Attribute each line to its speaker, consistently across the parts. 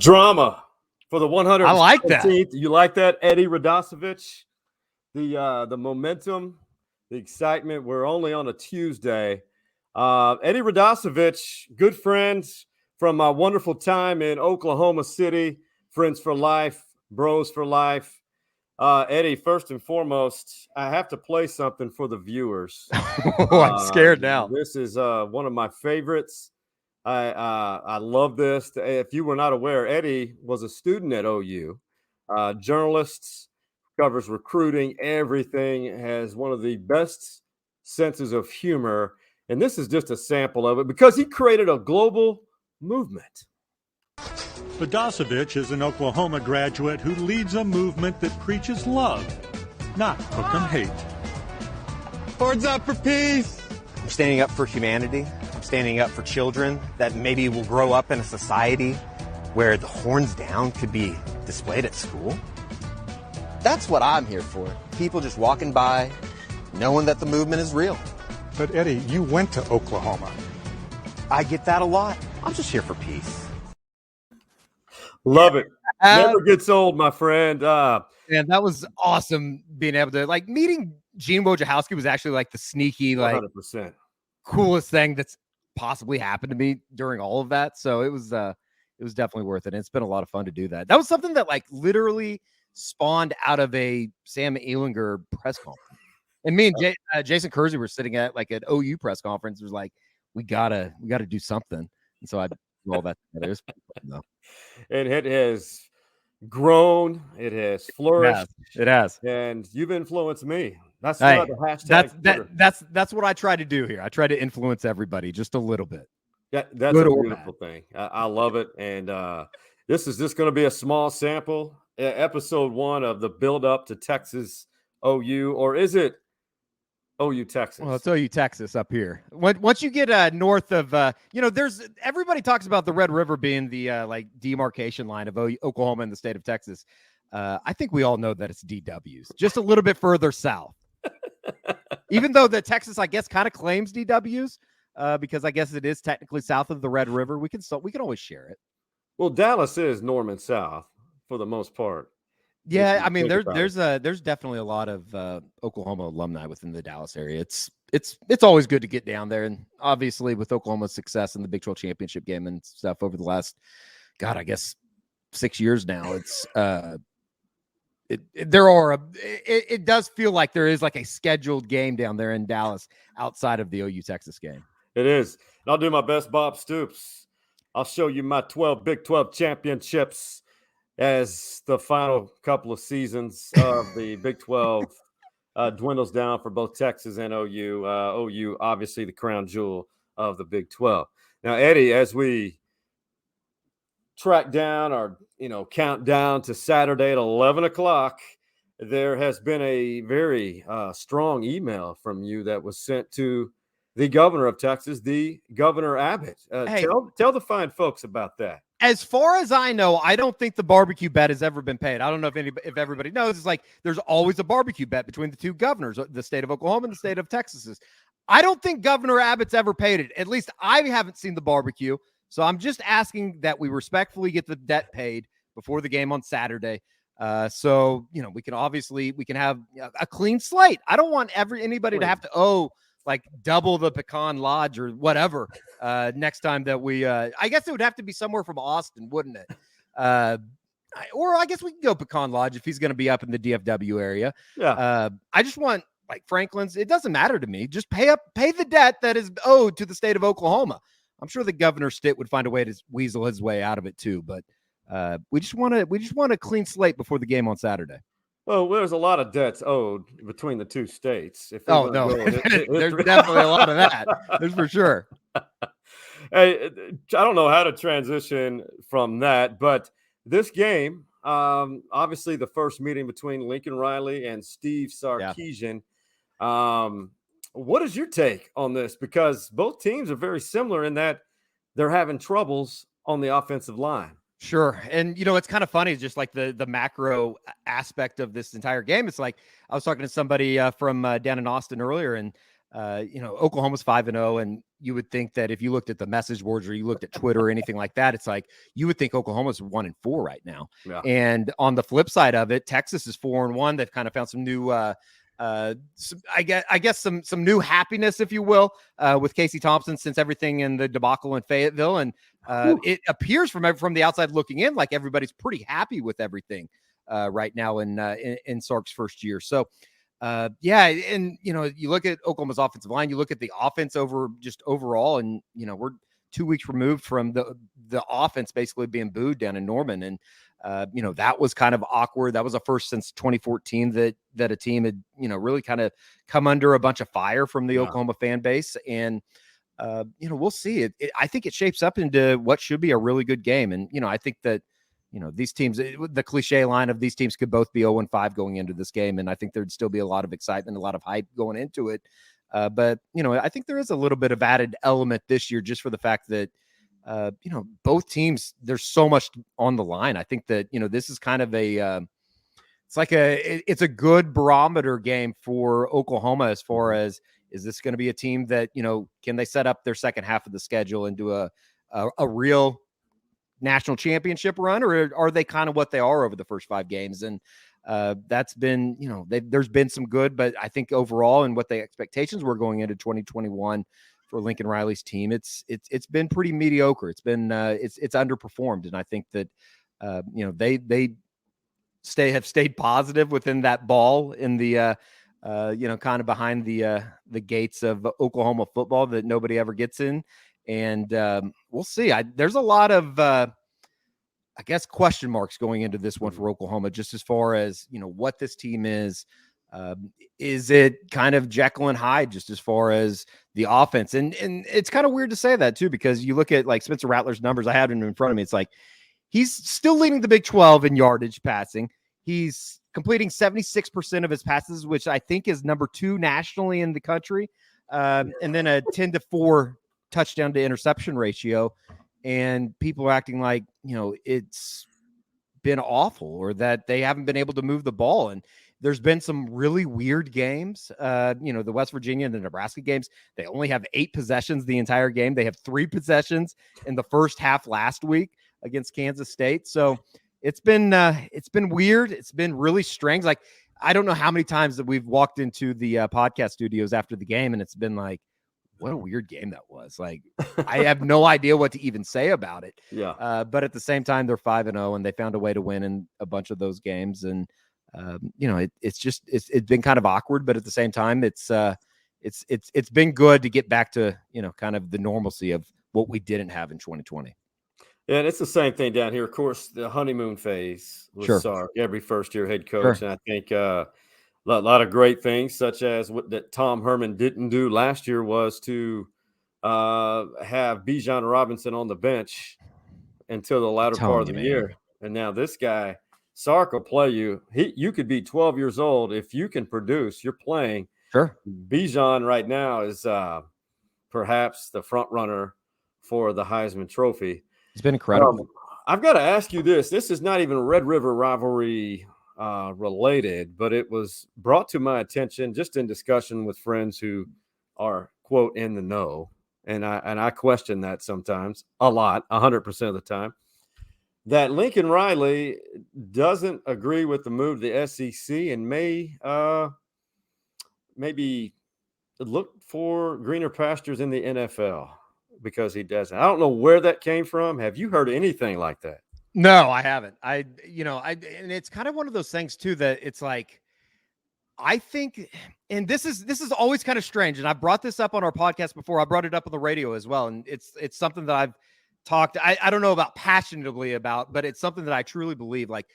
Speaker 1: Drama for the
Speaker 2: I like that.
Speaker 1: 117th. You like that, Eddie Radosevich? The momentum, the excitement. We're only on a Tuesday. Eddie Radosevich, good friends from my wonderful time in Oklahoma City. Friends for life, bros for life. Eddie, first and foremost, I have to play something for the viewers.
Speaker 2: I'm scared now.
Speaker 1: This is one of my favorites. I love this. If you were not aware, Eddie was a student at OU, journalists, covers recruiting, everything, has one of the best senses of humor. And this is just a sample of it because he created a global movement.
Speaker 3: Radosevich is an Oklahoma graduate who leads a movement that preaches love, not hook 'em hate.
Speaker 4: Horns up for peace.
Speaker 5: I'm standing up for humanity. I'm standing up for children that maybe will grow up in a society where the horns down could be displayed at school. That's what I'm here for. People just walking by, knowing that the movement is real.
Speaker 3: But Eddie, you went to Oklahoma.
Speaker 5: I get that a lot. I'm just here for peace.
Speaker 1: Love it. Never gets old, my friend.
Speaker 2: And that was awesome being able to meeting Gene Wojciechowski was actually like the sneaky,
Speaker 1: 100%.
Speaker 2: Coolest thing that's possibly happened to me during all of that. So it was definitely worth it. And it's been a lot of fun to do that. That was something that literally spawned out of a Sam Ehlinger press conference. And me and Jason Kersey were sitting at an OU press conference. It was like, we gotta do something. And so I did all that together. It was pretty fun, though.
Speaker 1: And it has grown. It has flourished.
Speaker 2: It has.
Speaker 1: And you've influenced me. That's the hashtag.
Speaker 2: That's what I try to do here. I try to influence everybody just a little bit.
Speaker 1: Yeah, that's a beautiful thing. I love it. And this is just going to be a small sample, episode 1 of the build up to Texas OU, or is it OU Texas?
Speaker 2: Well, it's OU Texas up here. Once you get north of, there's everybody talks about the Red River being the demarcation line of Oklahoma and the state of Texas. I think we all know that it's DWs, just a little bit further south. Even though the Texas, I guess, kind of claims DWs, because I guess it is technically south of the Red River. We can always share it.
Speaker 1: Well, Dallas is Norman South for the most part.
Speaker 2: Yeah, I mean, there's definitely a lot of Oklahoma alumni within the Dallas area. It's always good to get down there, and obviously with Oklahoma's success in the Big 12 championship game and stuff over the last, I guess 6 years now, it's it does feel like there is a scheduled game down there in Dallas outside of the OU Texas game.
Speaker 1: It is. And I'll do my best, Bob Stoops. I'll show you my 12 Big 12 championships as the final couple of seasons of the Big 12 dwindles down for both Texas and OU. OU, obviously, the crown jewel of the Big 12. Now, Eddie, as we track down or count down to Saturday at 11 o'clock, there has been a very strong email from you that was sent to the governor of Texas, the Governor Abbott.
Speaker 2: Hey,
Speaker 1: tell the fine folks about that.
Speaker 2: As far as I know, I don't think the barbecue bet has ever been paid. I don't know if everybody knows. It's there's always a barbecue bet between the two governors, the state of Oklahoma and the state of Texas. I don't think Governor Abbott's ever paid it. At least I haven't seen the barbecue. So I'm just asking that we respectfully get the debt paid before the game on Saturday. So we can have a clean slate. I don't want anybody to have to owe double the Pecan Lodge or whatever next time that we I guess it would have to be somewhere from Austin, wouldn't it? Or I guess we can go Pecan Lodge if he's going to be up in the DFW area.
Speaker 1: Yeah.
Speaker 2: I just want Franklin's. It doesn't matter to me. Just pay the debt that is owed to the state of Oklahoma. I'm sure the Governor Stitt would find a way to weasel his way out of it too, but we just want a clean slate before the game on Saturday.
Speaker 1: Well, there's a lot of debts owed between the two states.
Speaker 2: There's definitely a lot of that. There's for sure.
Speaker 1: Hey, I don't know how to transition from that, but this game, obviously the first meeting between Lincoln Riley and Steve Sarkisian. Yeah. What is your take on this? Because both teams are very similar in that they're having troubles on the offensive line.
Speaker 2: Sure. And, it's kind of funny, just the macro aspect of this entire game. It's I was talking to somebody from down in Austin earlier, and, Oklahoma's 5-0. And, you would think that if you looked at the message boards or you looked at Twitter or anything like that, it's like you would think Oklahoma's 1-4 right now.
Speaker 1: Yeah.
Speaker 2: And on the flip side of it, Texas is 4-1. They've kind of found some new I guess some new happiness, if you will, with Casey Thompson since everything in the debacle in Fayetteville. And it appears from the outside looking in like everybody's pretty happy with everything right now in Sark's first year. So yeah, and you look at Oklahoma's offensive line, you look at the offense overall, and we're 2 weeks removed from the offense basically being booed down in Norman, and that was kind of awkward. That was a first since 2014 that a team had really kind of come under a bunch of fire from the Oklahoma fan base, and we'll see. I think it shapes up into what should be a really good game, and I think that these teams, the cliche line of these teams could both be 0-5 going into this game. And I think there'd still be a lot of excitement, a lot of hype going into it. But I think there is a little bit of added element this year just for the fact that, both teams, there's so much on the line. I think that, this is kind of it's a good barometer game for Oklahoma as far as, is this going to be a team that, can they set up their second half of the schedule and do a real national championship run, or are they kind of what they are over the first 5 games? And that's been, there's been some good, but I think overall and what the expectations were going into 2021 for Lincoln Riley's team, it's been pretty mediocre. It's been it's underperformed, and I think that they have stayed positive within that ball in the kind of behind the gates of Oklahoma football that nobody ever gets in. And we'll see. There's a lot of, I guess, question marks going into this one for Oklahoma, just as far as, what this team is. Is it kind of Jekyll and Hyde just as far as the offense? And it's kind of weird to say that, too, because you look at like Spencer Rattler's numbers. I have him in front of me. It's like he's still leading the Big 12 in yardage passing. He's completing 76% of his passes, which I think is number 2 nationally in the country. And then a 10-4 touchdown to interception ratio, and people are acting like it's been awful or that they haven't been able to move the ball. And there's been some really weird games. The West Virginia and the Nebraska games, they only have 8 possessions the entire game. They have 3 possessions in the first half last week against Kansas State. So it's been weird. It's been really strange. Like, I don't know how many times that we've walked into the podcast studios after the game, and it's been like, what a weird game that was. Like, I have no idea what to even say about it.
Speaker 1: Yeah.
Speaker 2: But at the same time, they're 5-0, and they found a way to win in a bunch of those games. And, it's been kind of awkward, but at the same time, it's been good to get back to, kind of the normalcy of what we didn't have in 2020.
Speaker 1: Yeah, and it's the same thing down here. Of course, the honeymoon phase with Sark, every first-year head coach.
Speaker 2: Sure.
Speaker 1: And I think a lot of great things, such as what that Tom Herman didn't do last year, was to have Bijan Robinson on the bench until the latter part of the year. And now this guy, Sark, will play you. You could be 12 years old. If you can produce, you're playing.
Speaker 2: Sure.
Speaker 1: Bijan right now is perhaps the front runner for the Heisman Trophy.
Speaker 2: It's been incredible.
Speaker 1: I've got to ask you this. This is not even Red River Rivalry related, but it was brought to my attention just in discussion with friends who are, quote, in the know. And I question that sometimes, a lot, 100% of the time, that Lincoln Riley doesn't agree with the move to the SEC and may maybe look for greener pastures in the NFL because he doesn't. I don't know where that came from. Have you heard anything like that?
Speaker 2: No, I haven't. And it's kind of one of those things too, that it's like, I think, and this is always kind of strange. And I brought this up on our podcast before. I brought it up on the radio as well. And it's something that I've talked, I don't know about passionately about, but it's something that I truly believe. Like,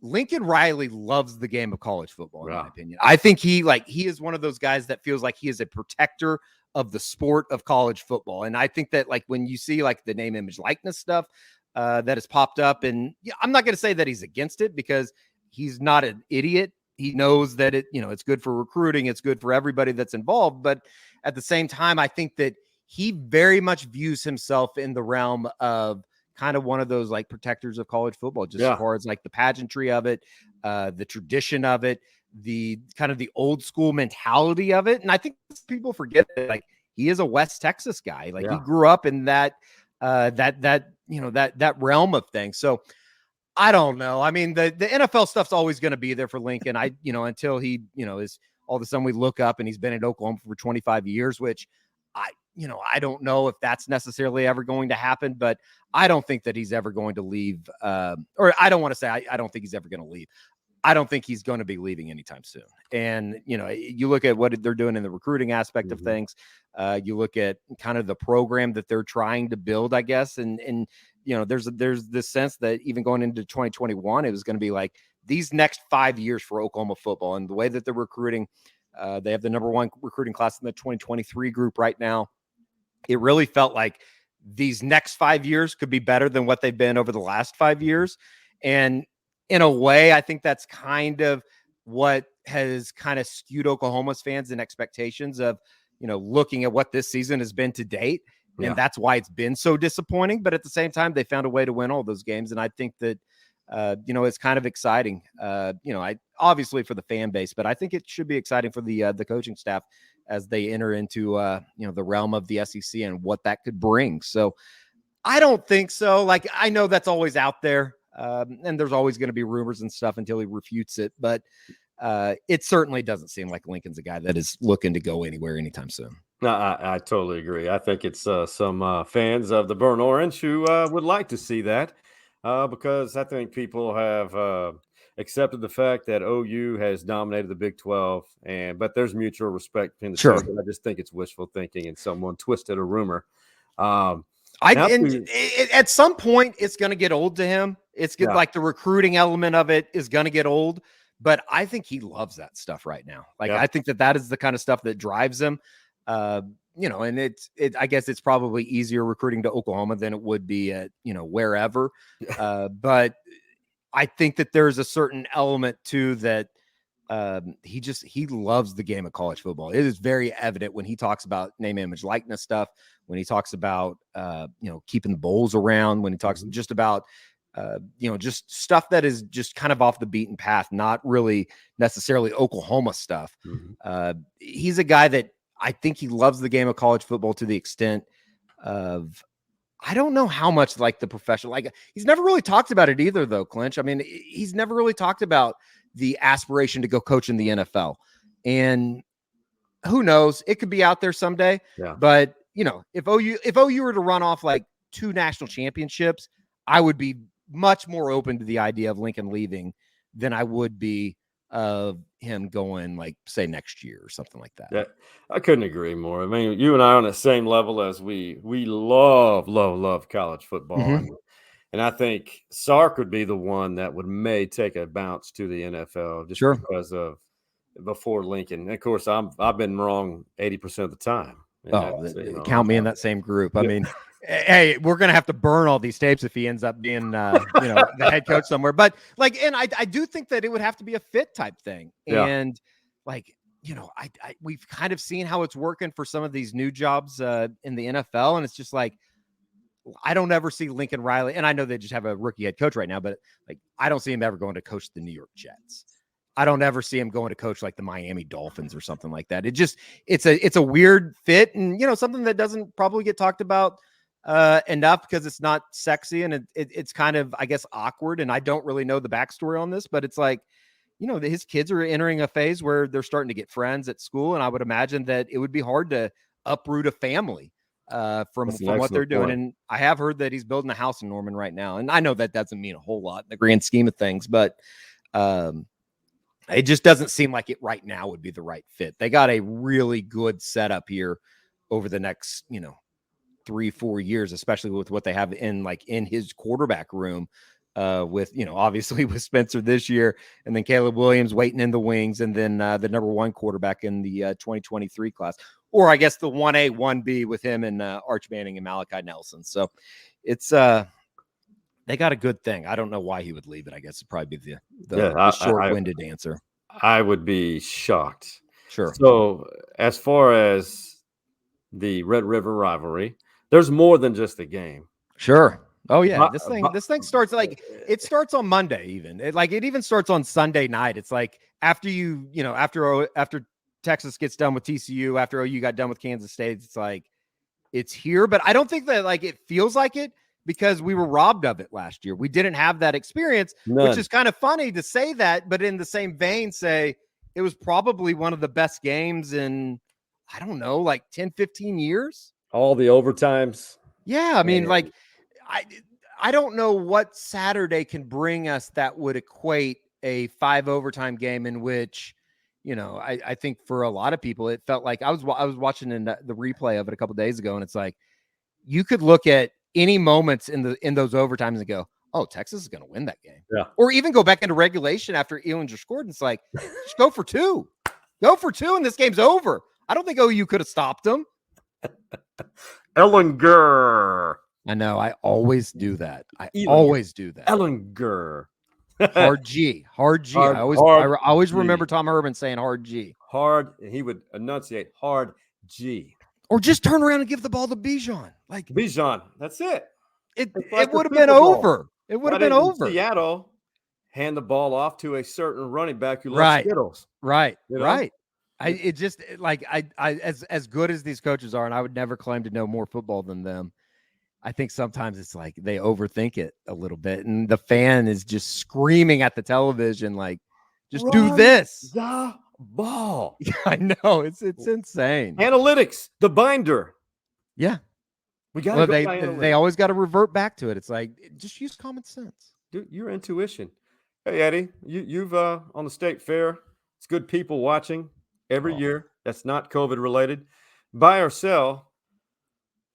Speaker 2: Lincoln Riley loves the game of college football, in my opinion. I think he is one of those guys that feels like he is a protector of the sport of college football. And I think that, like, when you see like the name, image, likeness stuff that has popped up, and I'm not going to say that he's against it because he's not an idiot. He knows that it's good for recruiting. It's good for everybody that's involved. But at the same time, I think that he very much views himself in the realm of kind of one of those like protectors of college football, just as far as like the pageantry of it, the tradition of it, the kind of the old school mentality of it. And I think people forget that, like, he is a West Texas guy. Like,
Speaker 1: Yeah.
Speaker 2: he grew up in that that realm of things. So I don't know. I mean, the NFL stuff's always going to be there for Lincoln. Until he, is all of a sudden we look up and he's been at Oklahoma for 25 years, which I don't know if that's necessarily ever going to happen, but I don't think that he's ever going to leave. Or I don't want to say I don't think he's ever going to leave. I don't think he's going to be leaving anytime soon. And, you look at what they're doing in the recruiting aspect of things. You look at kind of the program that they're trying to build, I guess. And there's this sense that even going into 2021, it was going to be like these next 5 years for Oklahoma football, and the way that they're recruiting. They have the number 1 recruiting class in the 2023 group right now. It really felt like these next 5 years could be better than what they've been over the last 5 years. And in a way, I think that's kind of what has kind of skewed Oklahoma's fans and expectations of, looking at what this season has been to date. And that's why it's been so disappointing. But at the same time, they found a way to win all those games. And I think that, it's kind of exciting, obviously for the fan base, but I think it should be exciting for the coaching staff as they enter into, the realm of the SEC and what that could bring. So I don't think so. Like, I know that's always out there. And there's always going to be rumors and stuff until he refutes it. But it certainly doesn't seem like Lincoln's a guy that is looking to go anywhere anytime soon.
Speaker 1: No, I totally agree. I think it's some fans of the Burnt Orange who would like to see that because I think people have accepted the fact that OU has dominated the Big 12, but there's mutual respect between the two. I just think it's wishful thinking and someone twisted a rumor.
Speaker 2: At some point, it's going to get old to him. It's good, like the recruiting element of it is going to get old, but I think he loves that stuff right now. Like, I think that is the kind of stuff that drives him. And I guess it's probably easier recruiting to Oklahoma than it would be at, wherever. But I think that there's a certain element too that he loves the game of college football. It is very evident when he talks about name, image, likeness stuff, when he talks about, keeping the bowls around, when he talks just about, just stuff that is just kind of off the beaten path, not really necessarily Oklahoma stuff. He's a guy that I think he loves the game of college football to the extent of, I don't know how much like the professional, like he's never really talked about it either though, Clinch. I mean, he's never really talked about the aspiration to go coach in the NFL, and who knows, it could be out there someday. But if OU were to run off like 2 national championships, I would be much more open to the idea of Lincoln leaving than I would be of him going, like, say, next year or something like that.
Speaker 1: Yeah, I couldn't agree more. I mean, you and I are on the same level as we love college football. And I think Sark would be the one that may take a bounce to the NFL just because of before Lincoln. And of course, I've been wrong 80% of the time.
Speaker 2: Count me in that same group. I mean, hey, we're going to have to burn all these tapes if he ends up being, the head coach somewhere. But like, and I do think that it would have to be a fit type thing. And like, we've kind of seen how it's working for some of these new jobs in the NFL. And it's just like, I don't ever see Lincoln Riley. And I know they just have a rookie head coach right now, but like, I don't see him ever going to coach the New York Jets. I don't ever see him going to coach like the Miami Dolphins or something like that. It's a weird fit, and something that doesn't probably get talked about enough because it's not sexy, and it's kind of, I guess, awkward. And I don't really know the backstory on this, but it's like, his kids are entering a phase where they're starting to get friends at school, and I would imagine that it would be hard to uproot a family from what they're doing. And I have heard that he's building a house in Norman right now, and I know that doesn't mean a whole lot in the grand scheme of things, but it just doesn't seem like it right now would be the right fit. They got a really good setup here over the next, 3-4 years, especially with what they have in his quarterback room with, obviously with Spencer this year, and then Caleb Williams waiting in the wings, and then the number 1 quarterback in the 2023 class, or I guess the 1A, 1B with him and Arch Manning and Malachi Nelson. So it's they got a good thing. I don't know why he would leave it. I guess it'd probably be the short-winded answer.
Speaker 1: I would be shocked.
Speaker 2: Sure.
Speaker 1: So as far as the Red River rivalry, there's more than just a game.
Speaker 2: Sure. Oh yeah. This thing starts it starts on Monday even. It even starts on Sunday night. It's like after after Texas gets done with TCU, after OU got done with Kansas State, it's like it's here. But I don't think that like it feels like it because we were robbed of it last year. We didn't have that experience, which is kind of funny to say that, but in the same vein, say it was probably one of the best games in, I don't know, like 10, 15 years.
Speaker 1: All the overtimes.
Speaker 2: Yeah. I mean, like, I don't know what Saturday can bring us that would equate a 5 overtime game in which, you know, I think for a lot of people, it felt like I was watching the replay of it a couple of days ago, and it's like you could look at any moments in those overtimes and go, oh, Texas is going to win that game.
Speaker 1: Yeah.
Speaker 2: Or even go back into regulation after Ehlinger scored, and it's like, just go for two. Go for two, and this game's over. I don't think OU could have stopped them.
Speaker 1: Ehlinger.
Speaker 2: I know. I always do that. Always do that.
Speaker 1: Ehlinger.
Speaker 2: Hard G. Hard G. I always remember Tom Herman saying hard G.
Speaker 1: Hard. He would enunciate hard G.
Speaker 2: Or just turn around and give the ball to Bijan. Like
Speaker 1: Bijan. That's it.
Speaker 2: It would have been over. It would have been over.
Speaker 1: Seattle, hand the ball off to a certain running back who loves Skittles.
Speaker 2: Right.
Speaker 1: You know?
Speaker 2: Right. As good as these coaches are, and I would never claim to know more football than them, I think sometimes it's like they overthink it a little bit, and the fan is just screaming at the television, like, just do this.
Speaker 1: The ball.
Speaker 2: I know. It's insane.
Speaker 1: Analytics, the binder.
Speaker 2: Yeah.
Speaker 1: We got
Speaker 2: they always got to revert back to it. It's like, just use common sense.
Speaker 1: Dude, your intuition. Hey, Eddie, you've on the state fair. It's good people watching every year. That's not COVID related. Buy or sell.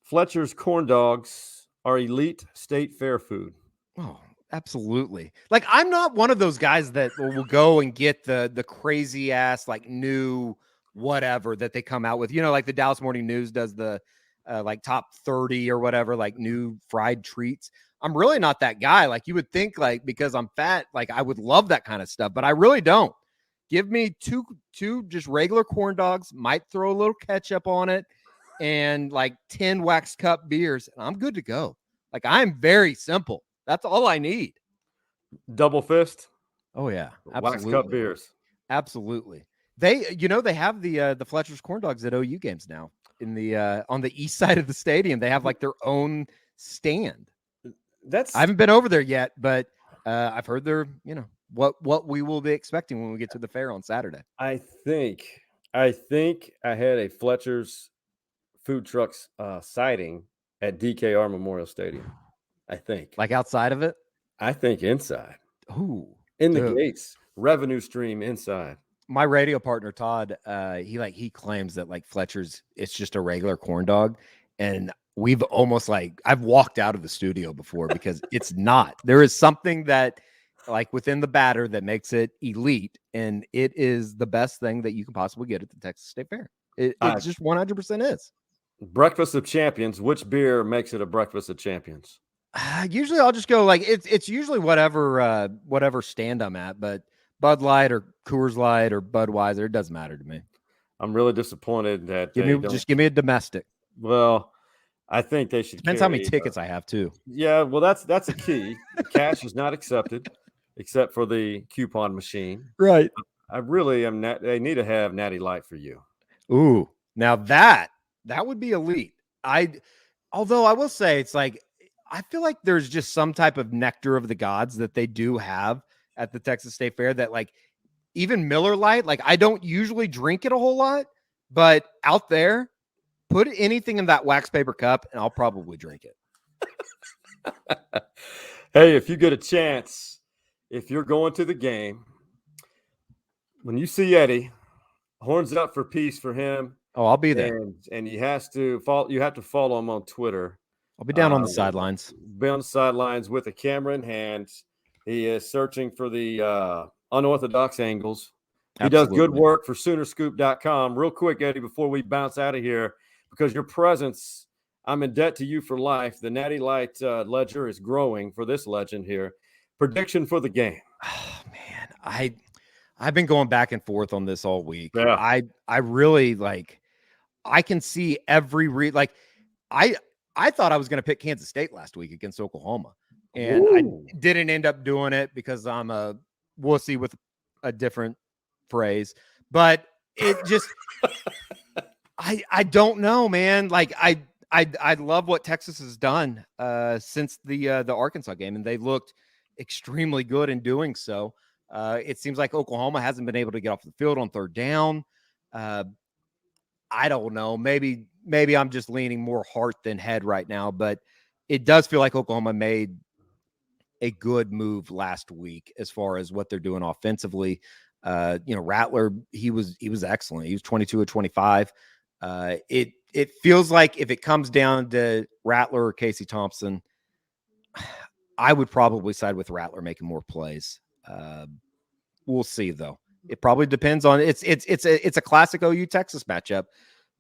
Speaker 1: Fletcher's corn dogs are elite state fair food.
Speaker 2: Oh, absolutely. Like, I'm not one of those guys that will go and get the crazy ass, like, new whatever that they come out with. You know, like the Dallas Morning News does the like top 30 or whatever, like new fried treats. I'm really not that guy. Like, you would think, like, because I'm fat, like I would love that kind of stuff, but I really don't. Give me two just regular corn dogs, might throw a little ketchup on it, and like 10 wax cup beers, and I'm good to go. Like, I'm very simple. That's all I need.
Speaker 1: Double fist.
Speaker 2: Oh yeah. Absolutely.
Speaker 1: Wax cup beers.
Speaker 2: Absolutely. They have the Fletcher's corn dogs at OU games now in the on the east side of the stadium. They have like their own stand. I haven't been over there yet, but I've heard they're, you know, what we will be expecting when we get to the fair on Saturday.
Speaker 1: I think I had a Fletcher's food trucks sighting at DKR Memorial Stadium. I think.
Speaker 2: Like outside of it?
Speaker 1: I think inside.
Speaker 2: Ooh.
Speaker 1: In the gates. Revenue stream inside.
Speaker 2: My radio partner, Todd, he claims that like Fletcher's, it's just a regular corn dog. And we've almost I've walked out of the studio before because it's not. There is something that like within the batter that makes it elite. And it is the best thing that you can possibly get at the Texas State Fair. It just 100% is.
Speaker 1: Breakfast of Champions. Which beer makes it a breakfast of champions?
Speaker 2: Usually I'll just go like it's usually whatever stand I'm at, but Bud Light or Coors Light or Budweiser, it doesn't matter to me.
Speaker 1: I'm really disappointed that
Speaker 2: just give me a domestic.
Speaker 1: Well, I think they should.
Speaker 2: Depends how many tickets I have too.
Speaker 1: Yeah, well, that's a key. Cash is not accepted except for the coupon machine.
Speaker 2: Right.
Speaker 1: I really am not. They need to have Natty Light for you.
Speaker 2: Ooh, now that would be elite. Although I will say it's like I feel like there's just some type of nectar of the gods that they do have at the Texas State Fair that like even Miller Lite, like I don't usually drink it a whole lot, but out there, put anything in that wax paper cup and I'll probably drink it.
Speaker 1: Hey, if you get a chance, if you're going to the game, when you see Eddie, horns up for peace for him.
Speaker 2: Oh, I'll be there.
Speaker 1: And you have to follow him on Twitter.
Speaker 2: I'll be down on the sidelines.
Speaker 1: Be on the sidelines with a camera in hand. He is searching for the unorthodox angles. He does good work for Soonerscoop.com. Real quick, Eddie, before we bounce out of here, because your presence, I'm in debt to you for life. The Natty Light ledger is growing for this legend here. Prediction for the game.
Speaker 2: Oh, man, I've been going back and forth on this all week.
Speaker 1: Yeah.
Speaker 2: I really I can see every I thought I was going to pick Kansas State last week against Oklahoma, and I didn't end up doing it because I'm a wussy with a different phrase. But it just I don't know, man. Like I love what Texas has done since the Arkansas game, and they looked extremely good in doing so. It seems like Oklahoma hasn't been able to get off the field on third down. I don't know. Maybe I'm just leaning more heart than head right now, but it does feel like Oklahoma made a good move last week as far as what they're doing offensively. Rattler, he was excellent. He was 22 of 25. It feels like if it comes down to Rattler or Casey Thompson, I would probably side with Rattler making more plays. We'll see though. It probably depends on it's a classic OU Texas matchup.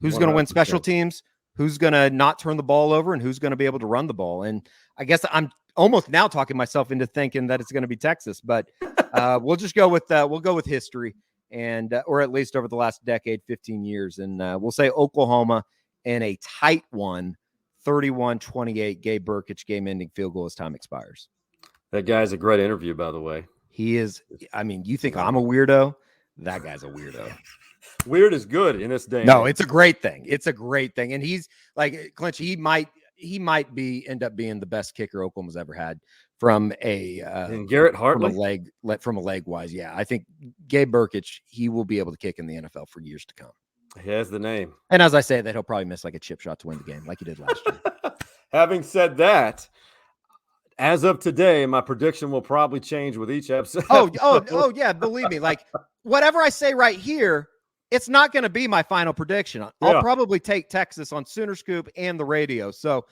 Speaker 2: Who's going to win special teams? Who's going to not turn the ball over, and who's going to be able to run the ball? And I guess I'm almost now talking myself into thinking that it's going to be Texas, but we'll just go with history, and or at least over the last decade, 15 years, and we'll say Oklahoma in a tight one, 31-28. Gabe Burkich game-ending field goal as time expires.
Speaker 1: That guy's a great interview, by the way.
Speaker 2: He is. I mean, you think I'm a weirdo? That guy's a weirdo.
Speaker 1: Weird is good in this day.
Speaker 2: No, it's a great thing. It's a great thing. And he's like Clinch, he might end up being the best kicker Oklahoma's ever had from
Speaker 1: and Garrett Hartley
Speaker 2: from a leg wise. Yeah. I think Gabe Burkich, he will be able to kick in the NFL for years to come.
Speaker 1: He has the name.
Speaker 2: And as I say that, he'll probably miss like a chip shot to win the game like he did last year.
Speaker 1: Having said that, as of today, my prediction will probably change with each episode.
Speaker 2: Oh yeah. Believe me, like whatever I say right here, it's not going to be my final prediction. I'll probably take Texas on Sooner Scoop and the radio. So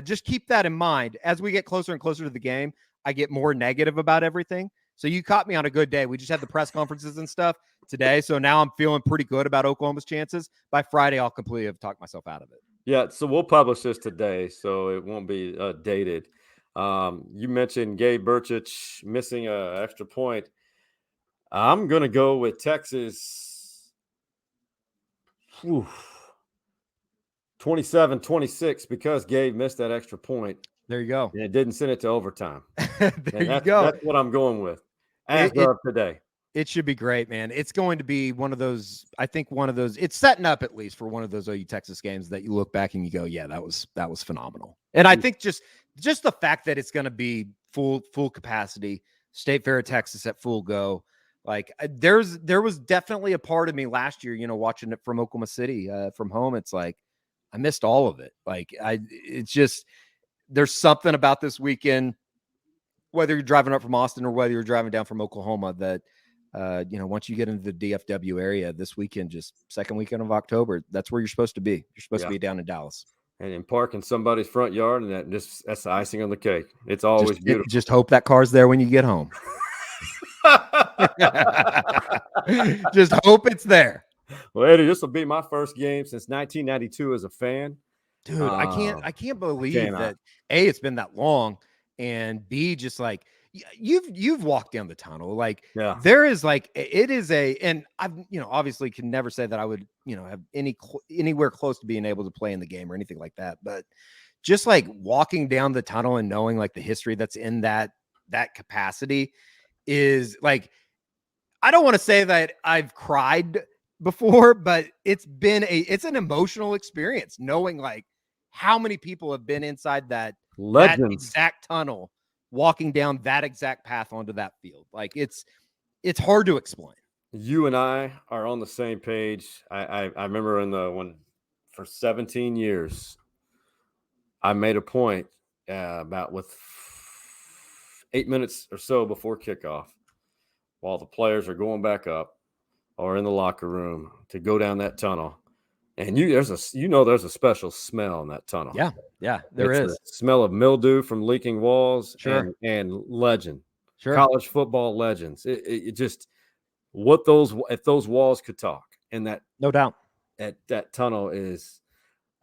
Speaker 2: just keep that in mind. As we get closer and closer to the game, I get more negative about everything. So you caught me on a good day. We just had the press conferences and stuff today. So now I'm feeling pretty good about Oklahoma's chances. By Friday, I'll completely have talked myself out of it.
Speaker 1: Yeah, so we'll publish this today, so it won't be dated. You mentioned Gabe Burkich missing an extra point. I'm going to go with Texas 27-26 because Gabe missed that extra point.
Speaker 2: There you go.
Speaker 1: And it didn't send it to overtime.
Speaker 2: You go.
Speaker 1: That's what I'm going with as of today. It
Speaker 2: should be great, man. It's going to be one of those, it's setting up at least for one of those OU Texas games that you look back and you go, yeah, that was phenomenal. And I think just the fact that it's going to be full capacity, State Fair of Texas at full go. Like there was definitely a part of me last year, watching it from Oklahoma City from home. It's like, I missed all of it. Like it's just, there's something about this weekend, whether you're driving up from Austin or whether you're driving down from Oklahoma, that, once you get into the DFW area this weekend, just second weekend of October, that's where you're supposed to be. You're supposed to be down in Dallas.
Speaker 1: And in park in somebody's front yard, and that's the icing on the cake. It's always beautiful.
Speaker 2: Just hope that car's there when you get home. Just hope it's there.
Speaker 1: Well, Eddie, this will be my first game since 1992 as a fan.
Speaker 2: Dude, I can't believe that A, it's been that long, and B, just like you've walked down the tunnel. Like there is like, it is and I've, obviously can never say that I would, have anywhere close to being able to play in the game or anything like that. But just like walking down the tunnel and knowing like the history that's in that capacity is like, I don't want to say that I've cried before, but it's an emotional experience knowing like how many people have been inside that exact tunnel, walking down that exact path onto that field. Like it's hard to explain.
Speaker 1: You and I are on the same page. I remember when for 17 years, I made a point about with 8 minutes or so before kickoff, while the players are going back up or in the locker room, to go down that tunnel. And there's a special smell in that tunnel.
Speaker 2: Yeah, there is.
Speaker 1: The smell of mildew from leaking walls.
Speaker 2: Sure.
Speaker 1: and legend.
Speaker 2: Sure.
Speaker 1: College football legends. It just, if those walls could talk, and that,
Speaker 2: no doubt,
Speaker 1: that tunnel is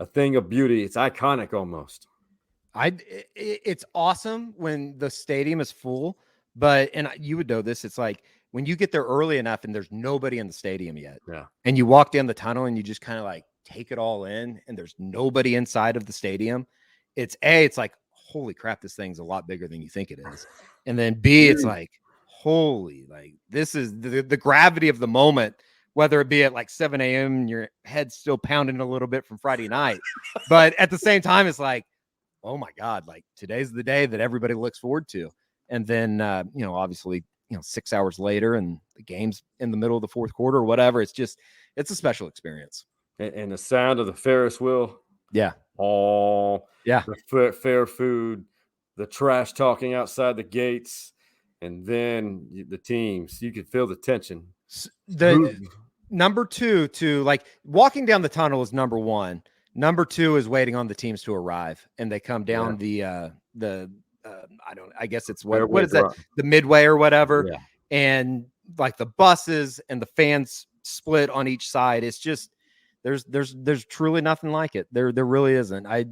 Speaker 1: a thing of beauty. It's iconic almost.
Speaker 2: It's awesome when the stadium is full, and you would know this. It's like when you get there early enough and there's nobody in the stadium yet.
Speaker 1: Yeah.
Speaker 2: And you walk down the tunnel and you just kind of like take it all in, and there's nobody inside of the stadium. It's like, holy crap, this thing's a lot bigger than you think it is. And then B, it's like, holy, like this is the gravity of the moment whether it be at like 7 a.m. and your head's still pounding a little bit from Friday night. But at the same time, it's like, oh my God, like today's the day that everybody looks forward to. And then, obviously, 6 hours later and the game's in the middle of the fourth quarter or whatever. It's a special experience.
Speaker 1: And the sound of the Ferris wheel.
Speaker 2: Yeah.
Speaker 1: Oh,
Speaker 2: yeah.
Speaker 1: The fair food, the trash talking outside the gates, and then the teams. You could feel the tension.
Speaker 2: The number two to like walking down the tunnel is number one. Number two is waiting on the teams to arrive, and they come down I guess it's what is that? The midway or whatever. Yeah. And like the buses and the fans split on each side. It's just, there's truly nothing like it. There really isn't. I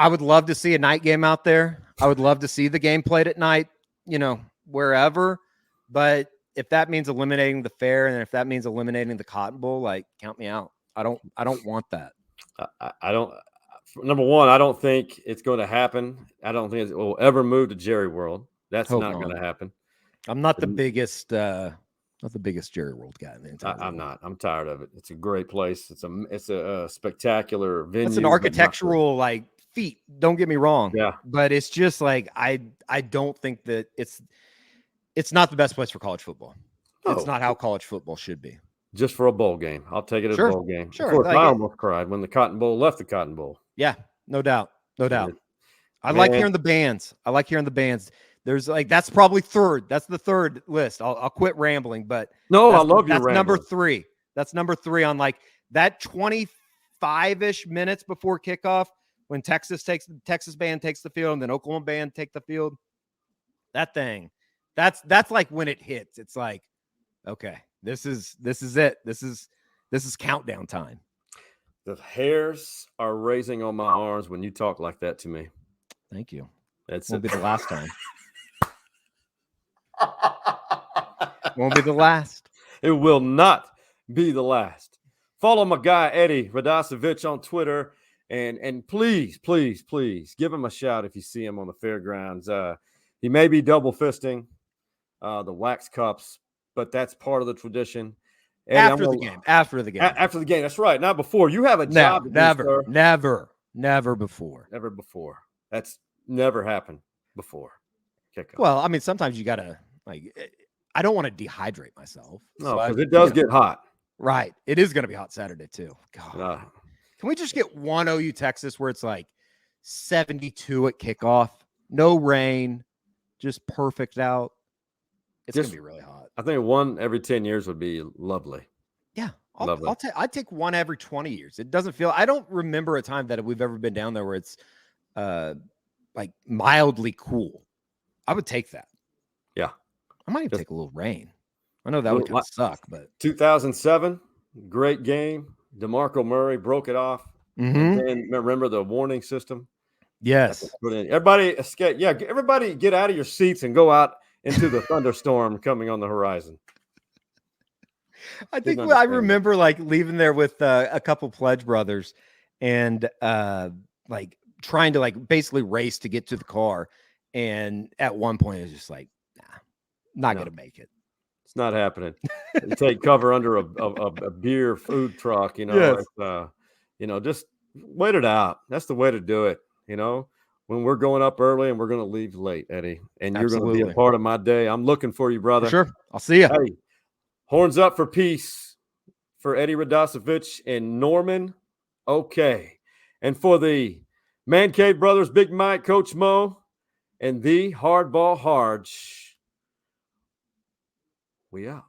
Speaker 2: would love to see a night game out there. I would love to see the game played at night, wherever, but if that means eliminating the fair and if that means eliminating the Cotton Bowl, like count me out. I don't want that.
Speaker 1: I don't. Number one, I don't think it's going to happen. I don't think it will ever move to Jerry World. That's not going to happen.
Speaker 2: I'm not the biggest Jerry World guy in the entire
Speaker 1: I'm not. I'm tired of it. It's a great place. It's a spectacular venue.
Speaker 2: It's an architectural like feat. Don't get me wrong.
Speaker 1: Yeah,
Speaker 2: but it's just like I don't think that it's not the best place for college football. Oh. It's not how college football should be.
Speaker 1: Just for a bowl game. I'll take it as a bowl game.
Speaker 2: Sure.
Speaker 1: Of course, I almost cried when the Cotton Bowl left the Cotton Bowl.
Speaker 2: Yeah, no doubt. I like hearing the bands. There's like, that's probably third. That's the third list. I'll quit rambling, but
Speaker 1: no, I love your
Speaker 2: rambling. Number three. That's number three on like that 25-ish minutes before kickoff when Texas band takes the field and then Oklahoma band take the field. That thing. That's like when it hits. It's like, okay. This is it. This is countdown time.
Speaker 1: The hairs are raising on my arms when you talk like that to me.
Speaker 2: Thank you.
Speaker 1: That's
Speaker 2: won't be the last time. Won't be the last.
Speaker 1: It will not be the last. Follow my guy Eddie Radosevich on Twitter, and please give him a shout if you see him on the fairgrounds. He may be double fisting the wax cups, but that's part of the tradition.
Speaker 2: Eddie, after the game.
Speaker 1: After the game. That's right. Not before. You have a job.
Speaker 2: Never before.
Speaker 1: Never before. That's never happened before. Kickoff.
Speaker 2: Well, I mean, sometimes you gotta I don't want to dehydrate myself.
Speaker 1: No, because it does get hot.
Speaker 2: Right. It is going to be hot Saturday too. God. Can we just get one OU Texas where it's like 72 at kickoff, no rain, just perfect out? It's going to be really hot.
Speaker 1: I think one every 10 years would be lovely.
Speaker 2: Yeah. I'd take one every 20 years. It doesn't feel, I don't remember a time that we've ever been down there where it's like mildly cool. I would take that.
Speaker 1: Yeah.
Speaker 2: I might even take a little rain. I know that would kind of suck, but
Speaker 1: 2007, great game. DeMarco Murray broke it off.
Speaker 2: Mm-hmm.
Speaker 1: And remember the warning system?
Speaker 2: Yes.
Speaker 1: Everybody escape. Yeah, everybody get out of your seats and go out into the thunderstorm coming on the horizon.
Speaker 2: I think I remember like leaving there with a couple Pledge brothers and like trying to like basically race to get to the car. And at one point it was just like, not going to make it.
Speaker 1: It's not happening. You take cover under a beer food truck,
Speaker 2: Yes.
Speaker 1: Just wait it out. That's the way to do it. When we're going up early and we're going to leave late, Eddie, and you're going to be a part of my day. I'm looking for you, brother.
Speaker 2: Sure. I'll see you.
Speaker 1: Hey, horns up for peace for Eddie Radosevich and Norman. Okay. And for the Man Cave Brothers, Big Mike, Coach Mo, and the Hardball Harge. We out.